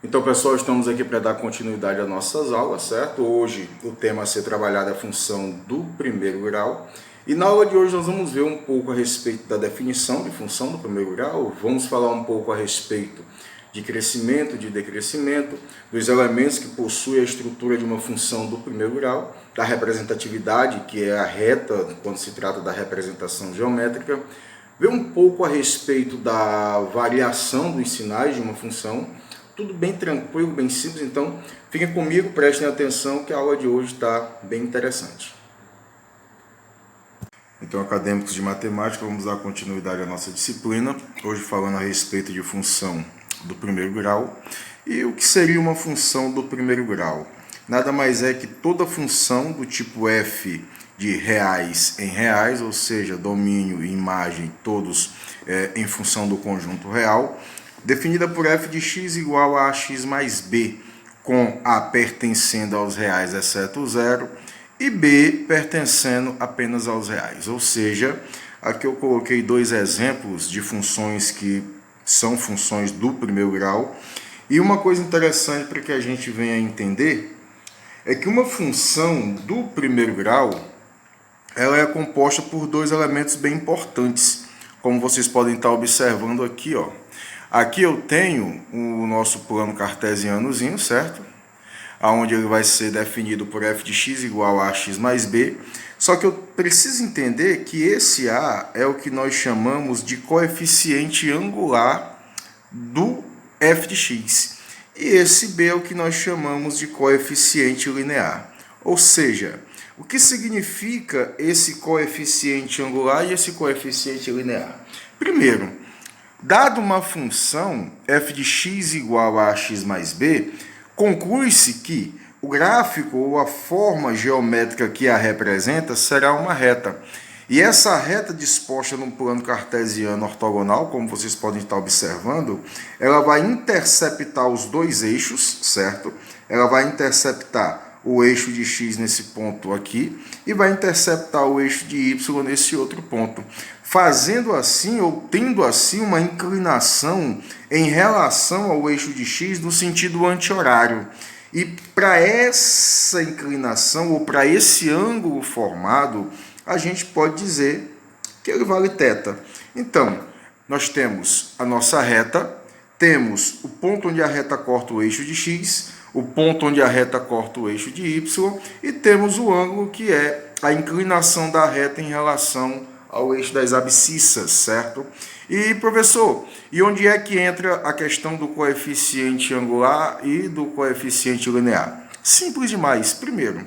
Então, pessoal, estamos aqui para dar continuidade às nossas aulas, certo? Hoje o tema a ser trabalhado é a função do primeiro grau. E na aula de hoje nós vamos ver um pouco a respeito da definição de função do primeiro grau, vamos falar um pouco a respeito de crescimento, de decrescimento, dos elementos que possuem a estrutura de uma função do primeiro grau, da representatividade, que é a reta quando se trata da representação geométrica, ver um pouco a respeito da variação dos sinais de uma função. Tudo bem tranquilo, bem simples, então fiquem comigo, prestem atenção que a aula de hoje está bem interessante. Então, acadêmicos de matemática, vamos dar continuidade à nossa disciplina, hoje falando a respeito de função do primeiro grau. E o que seria uma função do primeiro grau? Nada mais é que toda função do tipo f de reais em reais, ou seja, domínio e imagem todos em função do conjunto real, definida por f de x igual a x mais b, com a pertencendo aos reais, exceto o zero, e b pertencendo apenas aos reais. Ou seja, aqui eu coloquei dois exemplos de funções que são funções do primeiro grau. E uma coisa interessante para que a gente venha a entender é que uma função do primeiro grau ela é composta por dois elementos bem importantes, como vocês podem estar observando aqui, ó. Aqui eu tenho o nosso plano cartesianozinho, certo? Onde ele vai ser definido por f de x igual a x mais b. Só que eu preciso entender que esse a é o que nós chamamos de coeficiente angular do f de x. E esse b é o que nós chamamos de coeficiente linear. Ou seja, o que significa esse coeficiente angular e esse coeficiente linear? Primeiro, dado uma função f de x igual a x mais b, conclui-se que o gráfico ou a forma geométrica que a representa será uma reta. E essa reta disposta num plano cartesiano ortogonal, como vocês podem estar observando, ela vai interceptar os dois eixos, certo? Ela vai interceptar o eixo de x nesse ponto aqui e vai interceptar o eixo de y nesse outro ponto, fazendo assim ou tendo assim uma inclinação em relação ao eixo de x no sentido anti-horário. E para essa inclinação ou para esse ângulo formado, a gente pode dizer que ele vale θ. Então, nós temos a nossa reta, temos o ponto onde a reta corta o eixo de x, o ponto onde a reta corta o eixo de y, e temos o ângulo que é a inclinação da reta em relação ao eixo das abscissas, certo? E, professor, e onde é que entra a questão do coeficiente angular e do coeficiente linear? Simples demais. Primeiro,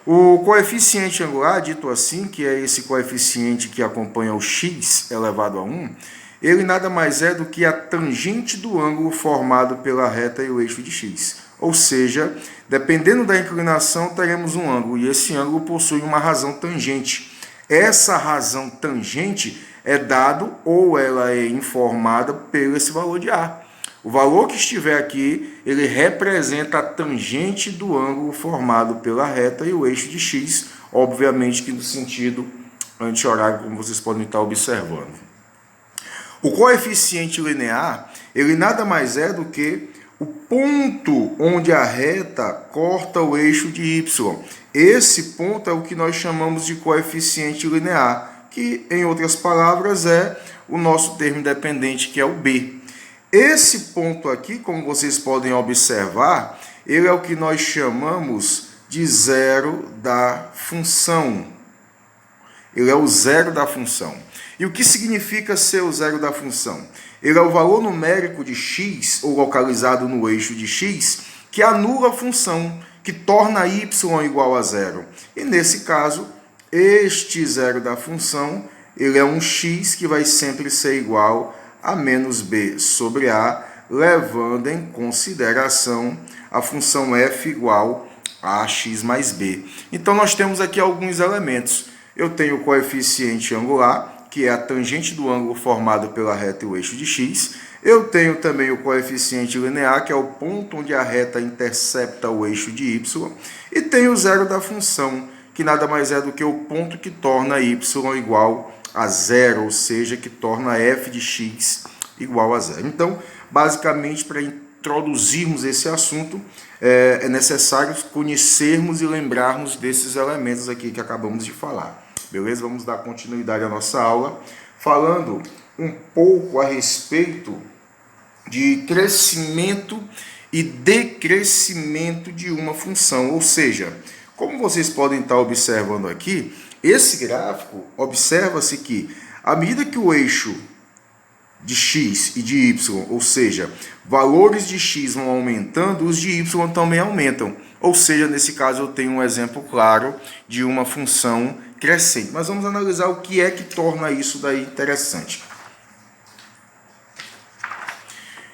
o coeficiente angular, dito assim, que é esse coeficiente que acompanha o x elevado a 1, ele nada mais é do que a tangente do ângulo formado pela reta e o eixo de x. Ou seja, dependendo da inclinação, teremos um ângulo, e esse ângulo possui uma razão tangente. Essa razão tangente é dado ou ela é informada por esse valor de A. O valor que estiver aqui, ele representa a tangente do ângulo formado pela reta e o eixo de x, obviamente que no sentido anti-horário, como vocês podem estar observando. O coeficiente linear, ele nada mais é do que o ponto onde a reta corta o eixo de y. Esse ponto é o que nós chamamos de coeficiente linear, que, em outras palavras, é o nosso termo independente, que é o b. Esse ponto aqui, como vocês podem observar, ele é o que nós chamamos de zero da função. Ele é o zero da função. E o que significa ser o zero da função? Ele é o valor numérico de x, ou localizado no eixo de x, que anula a função, que torna y igual a zero. E nesse caso, este zero da função, ele é um x que vai sempre ser igual a menos b sobre a, levando em consideração a função f igual a x mais b. Então, nós temos aqui alguns elementos. Eu tenho o coeficiente angular, que é a tangente do ângulo formado pela reta e o eixo de x. Eu tenho também o coeficiente linear, que é o ponto onde a reta intercepta o eixo de y. E tenho o zero da função, que nada mais é do que o ponto que torna y igual a zero, ou seja, que torna f de x igual a zero. Então, basicamente, para introduzirmos esse assunto, é necessário conhecermos e lembrarmos desses elementos aqui que acabamos de falar. Beleza? Vamos dar continuidade à nossa aula, falando um pouco a respeito de crescimento e decrescimento de uma função. Ou seja, como vocês podem estar observando aqui, esse gráfico, observa-se que à medida que o eixo de x e de y, ou seja, valores de x vão aumentando, os de y também aumentam. Ou seja, nesse caso eu tenho um exemplo claro de uma função crescente. Mas vamos analisar o que é que torna isso daí interessante.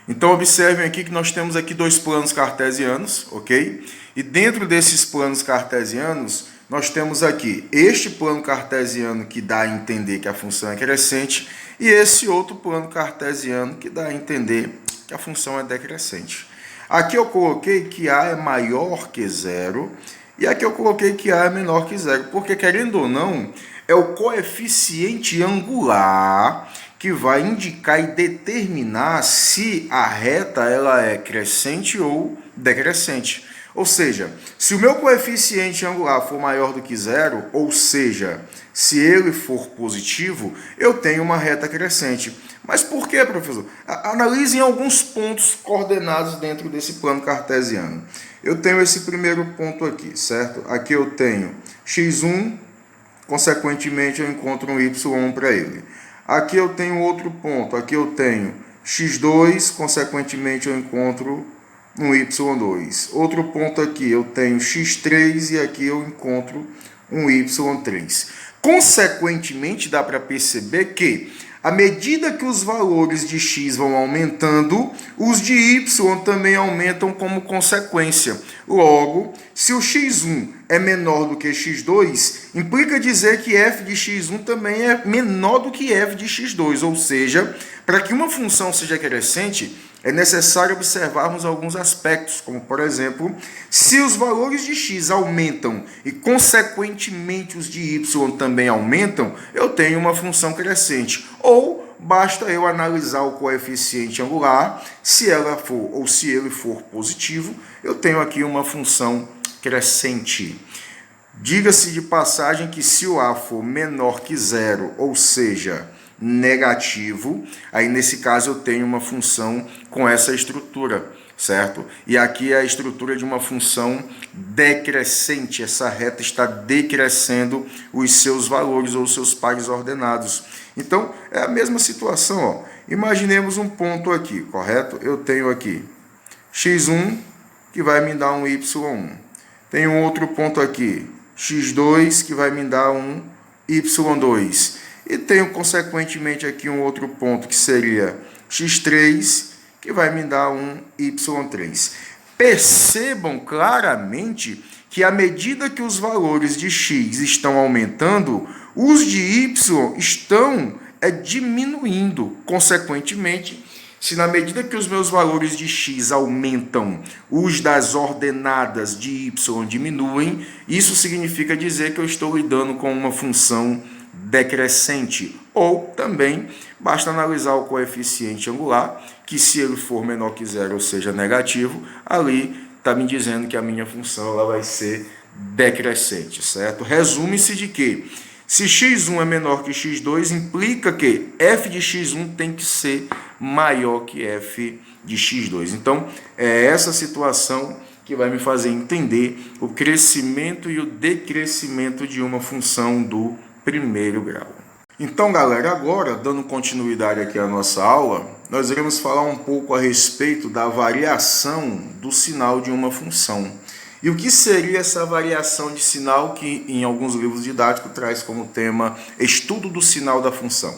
Então observem aqui que nós temos aqui dois planos cartesianos, ok? E dentro desses planos cartesianos, nós temos aqui este plano cartesiano que dá a entender que a função é crescente e esse outro plano cartesiano que dá a entender que a função é decrescente. Aqui eu coloquei que A é maior que zero e aqui eu coloquei que A é menor que zero, porque querendo ou não, é o coeficiente angular que vai indicar e determinar se a reta ela é crescente ou decrescente. Ou seja, se o meu coeficiente angular for maior do que zero, ou seja, se ele for positivo, eu tenho uma reta crescente. Mas por que, professor? Analisem alguns pontos coordenados dentro desse plano cartesiano. Eu tenho esse primeiro ponto aqui, certo? Aqui eu tenho x1, consequentemente eu encontro um y1 para ele. Aqui eu tenho outro ponto, aqui eu tenho x2, consequentemente eu encontro um y2. Outro ponto aqui, eu tenho x3 e aqui eu encontro um y3. Consequentemente, dá para perceber que, à medida que os valores de x vão aumentando, os de y também aumentam como consequência. Logo, se o x1 é menor do que x2, implica dizer que f de x1 também é menor do que f de x2. Ou seja, para que uma função seja crescente, é necessário observarmos alguns aspectos, como, por exemplo, se os valores de x aumentam e, consequentemente, os de y também aumentam, eu tenho uma função crescente. Ou basta eu analisar o coeficiente angular, se ela for ou se ele for positivo, eu tenho aqui uma função crescente. Diga-se de passagem que se o a for menor que zero, ou seja, negativo, aí nesse caso eu tenho uma função com essa estrutura, certo? E aqui é a estrutura de uma função decrescente, essa reta está decrescendo os seus valores ou seus pares ordenados. Então, é a mesma situação, ó. Imaginemos um ponto aqui, correto? Eu tenho aqui x1, que vai me dar um y1. Tenho um outro ponto aqui, x2, que vai me dar um y2. E tenho, consequentemente, aqui um outro ponto, que seria x3, que vai me dar um y3. Percebam claramente que, à medida que os valores de x estão aumentando, os de y estão diminuindo. Consequentemente, se na medida que os meus valores de x aumentam, os das ordenadas de y diminuem, isso significa dizer que eu estou lidando com uma função decrescente. Ou também basta analisar o coeficiente angular, que se ele for menor que zero, ou seja, negativo, ali está me dizendo que a minha função ela vai ser decrescente, certo? Resume-se de que se x1 é menor que x2, implica que f de x1 tem que ser maior que f de x2. Então, é essa situação que vai me fazer entender o crescimento e o decrescimento de uma função do primeiro grau. Então, galera, agora, dando continuidade aqui à nossa aula, nós iremos falar um pouco a respeito da variação do sinal de uma função. E o que seria essa variação de sinal que, em alguns livros didáticos, traz como tema estudo do sinal da função?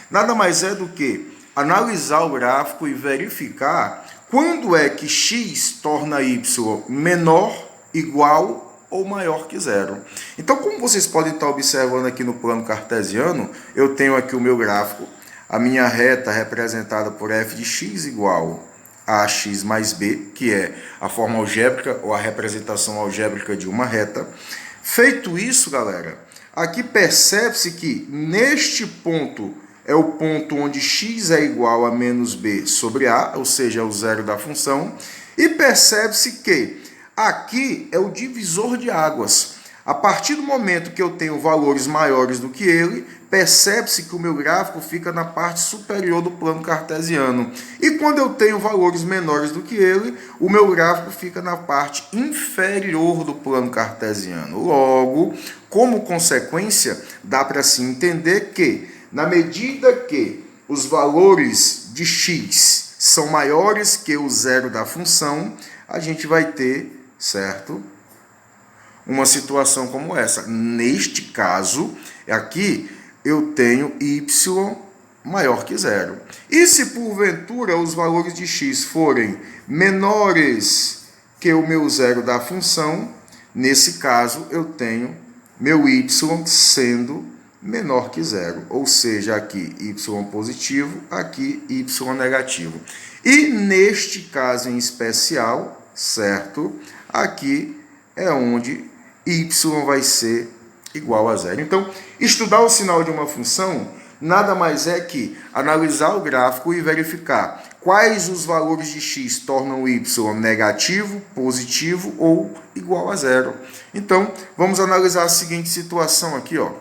Nada mais é do que analisar o gráfico e verificar quando é que x torna y menor, igual ou maior que zero. Então, como vocês podem estar observando aqui no plano cartesiano, eu tenho aqui o meu gráfico, a minha reta representada por f de x igual a x mais b, que é a forma algébrica ou a representação algébrica de uma reta. Feito isso, galera, aqui percebe-se que neste ponto é o ponto onde x é igual a menos b sobre a, ou seja, é o zero da função. E percebe-se que aqui é o divisor de águas. A partir do momento que eu tenho valores maiores do que ele, percebe-se que o meu gráfico fica na parte superior do plano cartesiano. E quando eu tenho valores menores do que ele, o meu gráfico fica na parte inferior do plano cartesiano. Logo, como consequência, dá para se entender que, na medida que os valores de x são maiores que o zero da função, a gente vai ter, certo? Uma situação como essa. Neste caso, aqui eu tenho y maior que zero. E se porventura os valores de x forem menores que o meu zero da função, nesse caso eu tenho meu y sendo menor que zero. Ou seja, aqui y positivo, aqui y negativo. E neste caso em especial, certo? Aqui é onde y vai ser igual a zero. Então, estudar o sinal de uma função nada mais é que analisar o gráfico e verificar quais os valores de x tornam y negativo, positivo ou igual a zero. Então, vamos analisar a seguinte situação aqui, ó.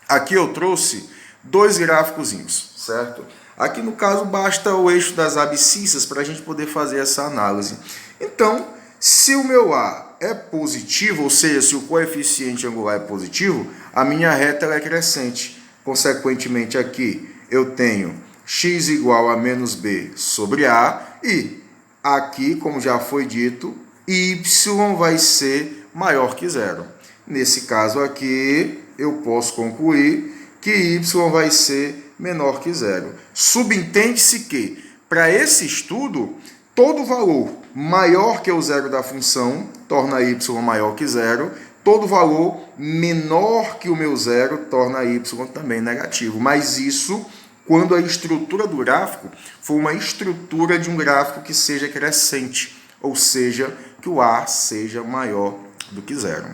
Aqui eu trouxe dois gráficozinhos, certo? Aqui, no caso, basta o eixo das abscissas para a gente poder fazer essa análise. Então, se o meu A é positivo, ou seja, se o coeficiente angular é positivo, a minha reta é crescente. Consequentemente, aqui eu tenho x igual a menos b sobre a, e aqui, como já foi dito, y vai ser maior que zero. Nesse caso aqui, eu posso concluir que y vai ser menor que zero. Subentende-se que, para esse estudo, todo valor maior que o zero da função torna y maior que zero. Todo valor menor que o meu zero torna y também negativo. Mas isso quando a estrutura do gráfico for uma estrutura de um gráfico que seja crescente, ou seja, que o A seja maior do que zero.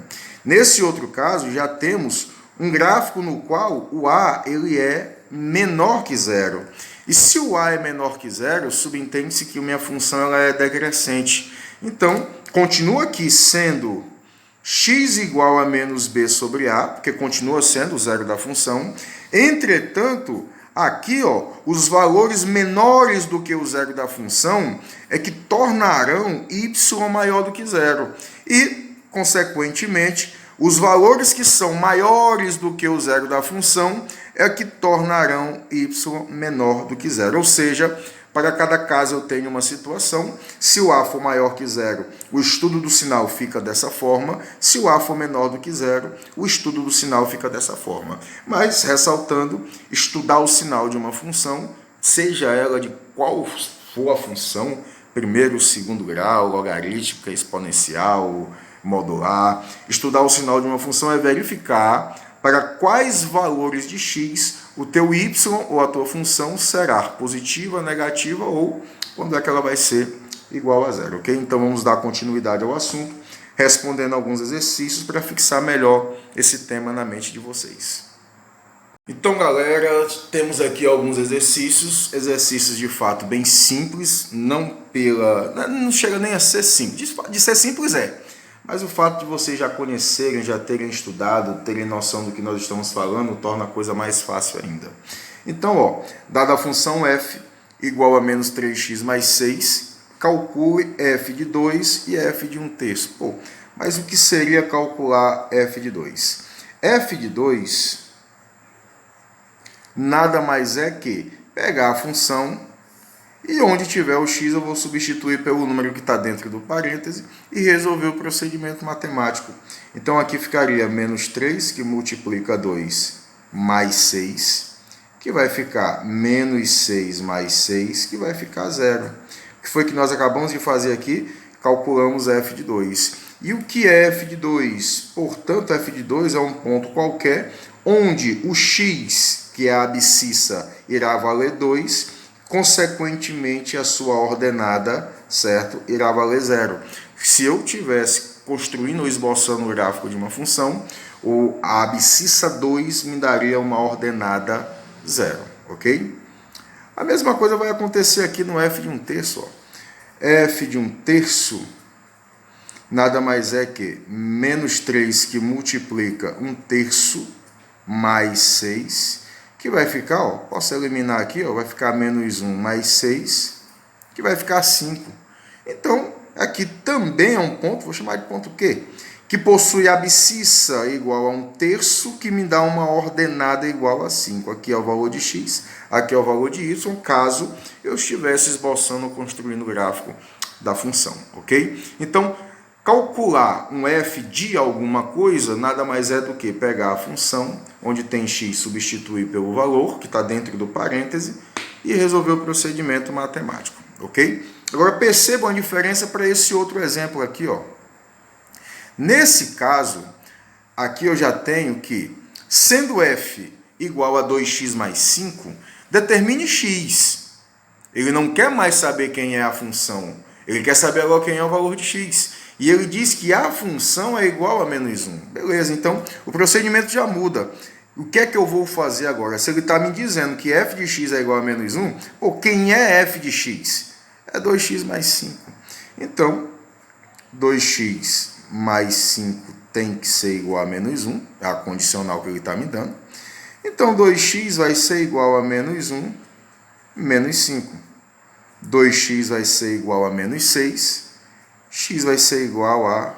Nesse outro caso, já temos um gráfico no qual o A ele é menor que zero. E se o A é menor que zero, subentende-se que minha função ela é decrescente. Então, continua aqui sendo x igual a menos b sobre a, porque continua sendo o zero da função. Entretanto, aqui, ó, os valores menores do que o zero da função é que tornarão y maior do que zero. E, consequentemente, os valores que são maiores do que o zero da função é que tornarão y menor do que zero. Ou seja, para cada caso eu tenho uma situação. Se o A for maior que zero, o estudo do sinal fica dessa forma. Se o A for menor do que zero, o estudo do sinal fica dessa forma. Mas, ressaltando, estudar o sinal de uma função, seja ela de qual for a função, primeiro, segundo grau, logarítmica, exponencial, modular, estudar o sinal de uma função é verificar para quais valores de x o teu y ou a tua função será positiva, negativa ou quando é que ela vai ser igual a zero, ok? Então vamos dar continuidade ao assunto, respondendo alguns exercícios para fixar melhor esse tema na mente de vocês. Então, galera, temos aqui alguns exercícios de fato bem simples, não chega nem a ser simples, de ser simples mas o fato de vocês já conhecerem, já terem estudado, terem noção do que nós estamos falando, torna a coisa mais fácil ainda. Então, ó, dada a função f igual a menos 3x mais 6, calcule f de 2 e f de 1/3. Pô, mas o que seria calcular f de 2? F de 2 nada mais é que pegar a função e onde tiver o x eu vou substituir pelo número que está dentro do parêntese e resolver o procedimento matemático. Então aqui ficaria menos 3, que multiplica 2 mais 6, que vai ficar menos 6 mais 6, que vai ficar 0. O que foi que nós acabamos de fazer aqui? Calculamos f de 2. E o que é f de 2? Portanto, f de 2 é um ponto qualquer onde o x, que é a abscissa, irá valer 2, consequentemente, a sua ordenada, certo, irá valer 0. Se eu tivesse construindo ou esboçando o gráfico de uma função, a abscissa 2 me daria uma ordenada 0, ok? A mesma coisa vai acontecer aqui no f de 1/3. Ó. F de 1/3 nada mais é que menos 3 que multiplica 1/3 mais 6, que vai ficar, ó, posso eliminar aqui, ó, vai ficar menos 1 mais 6, que vai ficar 5. Então, aqui também é um ponto, vou chamar de ponto Q, que possui abscissa igual a 1/3, que me dá uma ordenada igual a 5. Aqui é o valor de x, aqui é o valor de y, caso eu estivesse esboçando ou construindo o gráfico da função, ok? Então, calcular um f de alguma coisa nada mais é do que pegar a função, onde tem x, substituir pelo valor, que está dentro do parêntese, e resolver o procedimento matemático, ok? Agora, percebam a diferença para esse outro exemplo aqui, ó. Nesse caso, aqui eu já tenho que, sendo f igual a 2x mais 5, determine x. Ele não quer mais saber quem é a função, ele quer saber agora quem é o valor de x. E ele diz que a função é igual a menos 1. Beleza, então o procedimento já muda. O que é que eu vou fazer agora? Se ele está me dizendo que f de x é igual a menos 1, ou quem é f de x? É 2x mais 5. Então, 2x mais 5 tem que ser igual a menos 1, é a condicional que ele está me dando. Então, 2x vai ser igual a menos 1, menos 5. 2x vai ser igual a menos 6. X vai ser igual a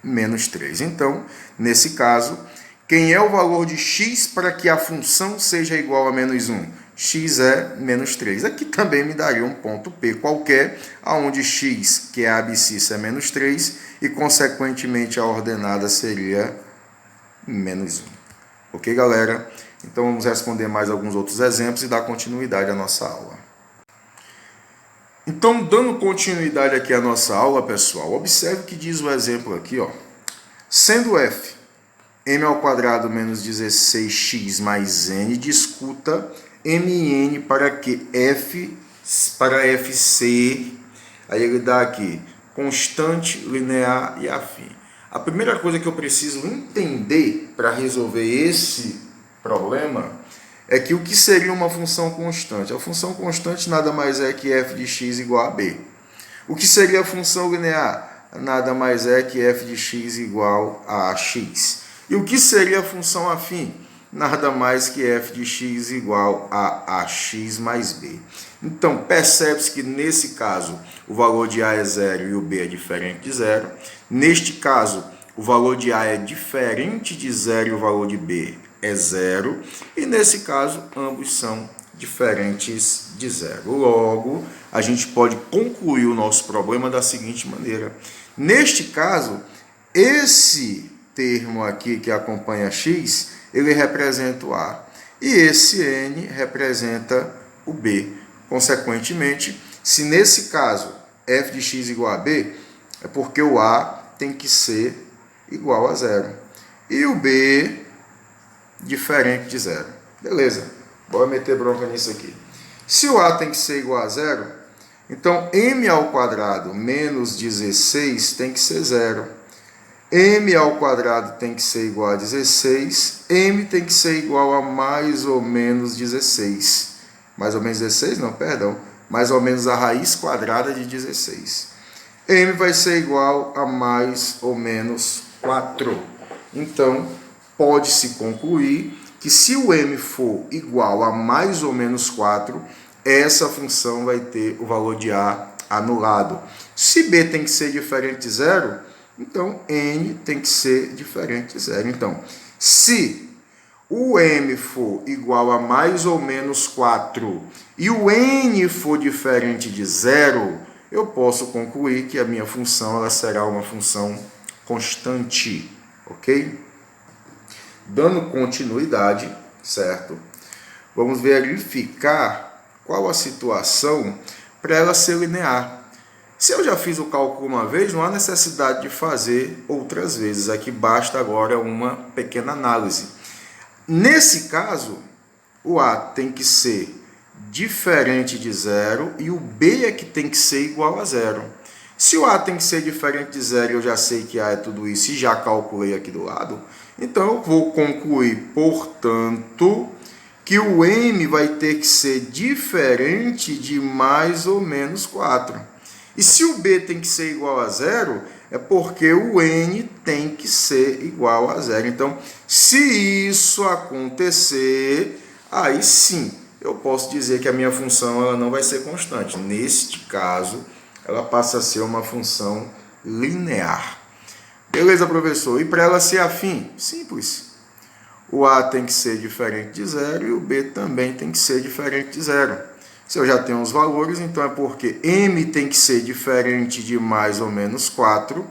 menos 3. Então, nesse caso, quem é o valor de x para que a função seja igual a menos 1? X é menos 3. Aqui também me daria um ponto P qualquer, onde x, que é a abscissa, é menos 3, e, consequentemente, a ordenada seria menos 1. Ok, galera? Então, vamos responder mais alguns outros exemplos e dar continuidade à nossa aula. Então, dando continuidade aqui à nossa aula, pessoal, observe o que diz o exemplo aqui, ó. Sendo f m ao quadrado menos 16x mais n, discuta mn para que f ser, aí ele dá aqui, constante, linear e afim. A primeira coisa que eu preciso entender para resolver esse problema é que o que seria uma função constante? A função constante nada mais é que f de x igual a b. O que seria a função linear? Nada mais é que f de x igual a x. E o que seria a função afim? Nada mais que f de x igual a ax mais b. Então, percebe-se que nesse caso o valor de a é 0 e o b é diferente de 0. Neste caso, o valor de a é diferente de 0 e o valor de b é 0, e nesse caso, ambos são diferentes de 0. Logo, a gente pode concluir o nosso problema da seguinte maneira. Neste caso, esse termo aqui que acompanha x, ele representa o a, e esse n representa o b. Consequentemente, se nesse caso f de x igual a b, é porque o a tem que ser igual a 0, e o b diferente de 0. Beleza, bora meter bronca nisso aqui. Se o a tem que ser igual a 0, então m ao quadrado menos 16 tem que ser 0. M ao quadrado tem que ser igual a 16, m tem que ser igual a mais ou menos 16. Mais ou menos 16? Não, perdão. Mais ou menos a raiz quadrada de 16. M vai ser igual a mais ou menos 4. Então, pode-se concluir que se o m for igual a mais ou menos 4, essa função vai ter o valor de a anulado. Se b tem que ser diferente de 0, então n tem que ser diferente de 0. Então, se o m for igual a mais ou menos 4 e o n for diferente de 0, eu posso concluir que a minha função ela será uma função constante, ok? Dando continuidade, certo? Vamos verificar qual a situação para ela ser linear. Se eu já fiz o cálculo uma vez, não há necessidade de fazer outras vezes. Aqui basta agora uma pequena análise. Nesse caso, o a tem que ser diferente de 0 e o b é que tem que ser igual a 0. Se o a tem que ser diferente de 0 e eu já sei que a é tudo isso e já calculei aqui do lado, então eu vou concluir, portanto, que o m vai ter que ser diferente de mais ou menos 4. E se o b tem que ser igual a zero, é porque o n tem que ser igual a zero. Então, se isso acontecer, aí sim, eu posso dizer que a minha função ela não vai ser constante. Neste caso, ela passa a ser uma função linear. Beleza, professor? E para ela ser afim? Simples. O a tem que ser diferente de zero e o b também tem que ser diferente de zero. Se eu já tenho os valores, então é porque m tem que ser diferente de mais ou menos 4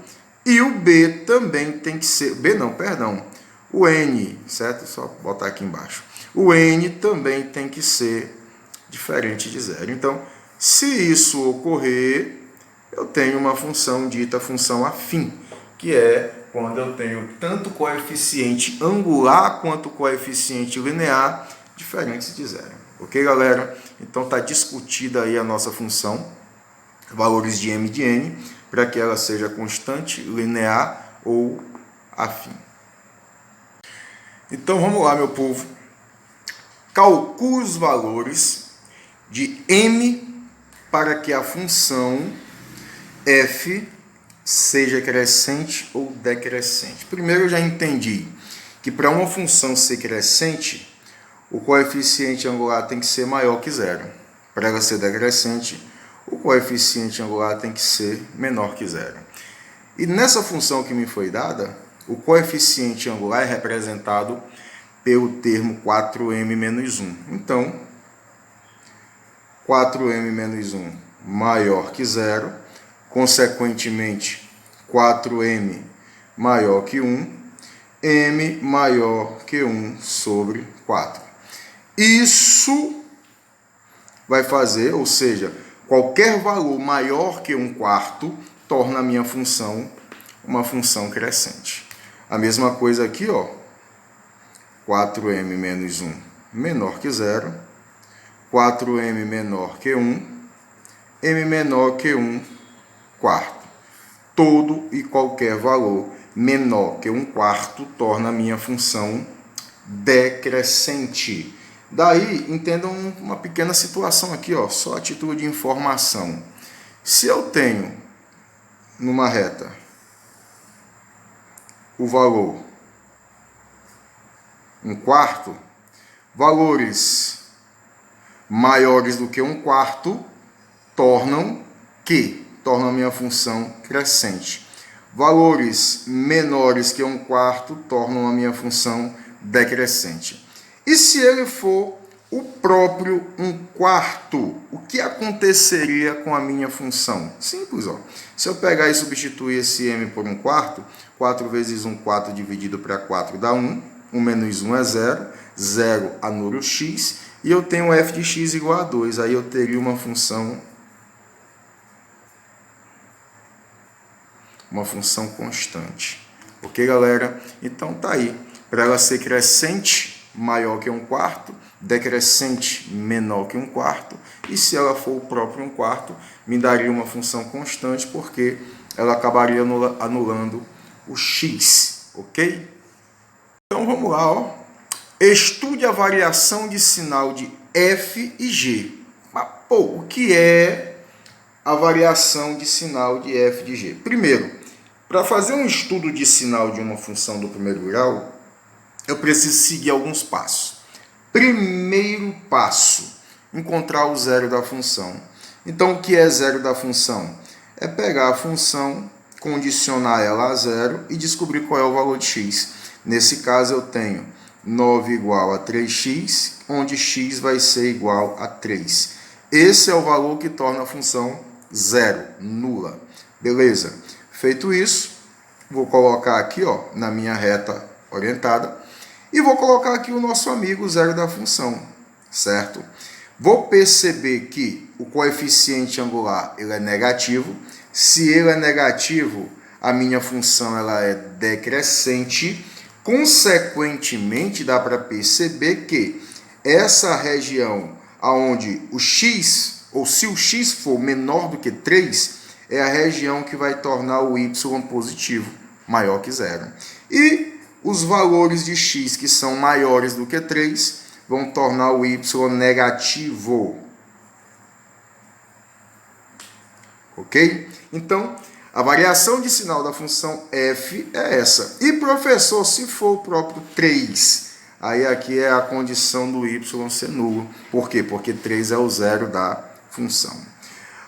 e o b também tem que ser... b não, perdão. O n, certo? Só botar aqui embaixo. O n também tem que ser diferente de zero. Então, se isso ocorrer, eu tenho uma função dita função afim, que é quando eu tenho tanto coeficiente angular quanto coeficiente linear diferentes de zero. Ok, galera? Então está discutida aí a nossa função, valores de m e de n, para que ela seja constante, linear ou afim. Então vamos lá, meu povo. Calcule os valores de m para que a função f seja crescente ou decrescente. Primeiro eu já entendi que para uma função ser crescente, o coeficiente angular tem que ser maior que zero. Para ela ser decrescente, o coeficiente angular tem que ser menor que zero. E nessa função que me foi dada, o coeficiente angular é representado pelo termo 4m menos 1. Então, 4m menos 1 maior que zero, consequentemente, 4m maior que 1, m maior que 1 sobre 4. Isso vai fazer, ou seja, qualquer valor maior que 1/4 torna a minha função uma função crescente. A mesma coisa aqui, ó, 4m menos 1 menor que 0, 4m menor que 1, m menor que 1/4. Todo e qualquer valor menor que 1/4 torna a minha função decrescente. Daí, entendam uma pequena situação aqui, ó, só a título de informação. Se eu tenho numa reta o valor 1/4, valores maiores do que 1/4 tornam a minha função crescente. Valores menores que 1/4 tornam a minha função decrescente. E se ele for o próprio 1/4, o que aconteceria com a minha função? Simples, ó. Se eu pegar e substituir esse m por 1/4, 4 vezes 1/4 dividido para 4 dá 1, 1 menos 1 é 0, 0 anula o x, e eu tenho f de x igual a 2, aí eu teria uma função constante. Ok, galera? Então tá aí. Para ela ser crescente, maior que 1/4, decrescente, menor que 1/4, e se ela for o próprio 1/4, me daria uma função constante, porque ela acabaria anulando o x, ok? Então vamos lá, ó. Estude a variação de sinal de f e g. Mas, pô, o que é a variação de sinal de f e de g? Primeiro, para fazer um estudo de sinal de uma função do primeiro grau, eu preciso seguir alguns passos. Primeiro passo, encontrar o zero da função. Então, o que é zero da função? É pegar a função, condicionar ela a zero e descobrir qual é o valor de x. Nesse caso, eu tenho 9 igual a 3x, onde x vai ser igual a 3. Esse é o valor que torna a função zero, nula. Beleza? Feito isso, vou colocar aqui, ó, na minha reta orientada, e vou colocar aqui o nosso amigo zero da função, certo? Vou perceber que o coeficiente angular ele é negativo. Se ele é negativo, a minha função ela é decrescente. Consequentemente, dá para perceber que essa região onde o x, ou se o x for menor do que 3, é a região que vai tornar o y positivo, maior que zero. E os valores de x que são maiores do que 3 vão tornar o y negativo. Ok? Então, a variação de sinal da função f é essa. E, professor, se for o próprio 3, aí aqui é a condição do y ser nulo. Por quê? Porque 3 é o zero da função.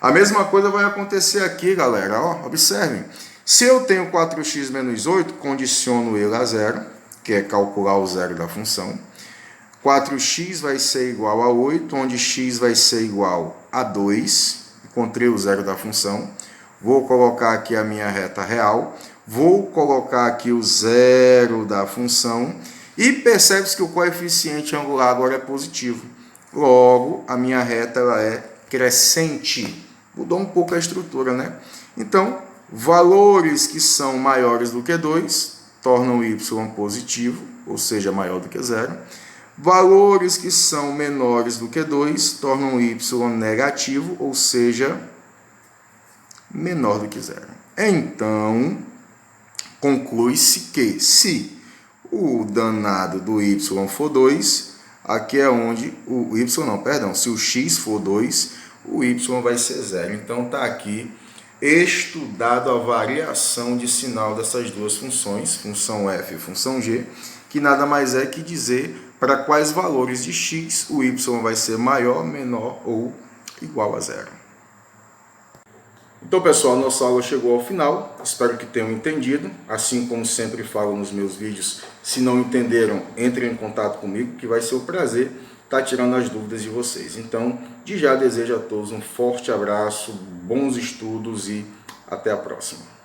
A mesma coisa vai acontecer aqui, galera. Ó, observem. Se eu tenho 4x menos 8, condiciono ele a zero, que é calcular o zero da função. 4x vai ser igual a 8, onde x vai ser igual a 2. Encontrei o zero da função. Vou colocar aqui a minha reta real. Vou colocar aqui o zero da função. E percebe-se que o coeficiente angular agora é positivo. Logo, a minha reta ela é crescente. Mudou um pouco a estrutura, né? Então, valores que são maiores do que 2 tornam o y positivo, ou seja, maior do que zero. Valores que são menores do que 2 tornam o y negativo, ou seja, menor do que zero. Então, conclui-se que se o danado do y for 2, aqui é onde o y não, perdão, se o x for 2, o y vai ser zero. Então, está aqui estudado a variação de sinal dessas duas funções, função f e função g, que nada mais é que dizer para quais valores de x o y vai ser maior, menor ou igual a zero. Então, pessoal, nossa aula chegou ao final. Espero que tenham entendido. Assim como sempre falo nos meus vídeos, se não entenderam, entrem em contato comigo, que vai ser um prazer estar tirando as dúvidas de vocês. Então, de já desejo a todos um forte abraço, bons estudos e até a próxima.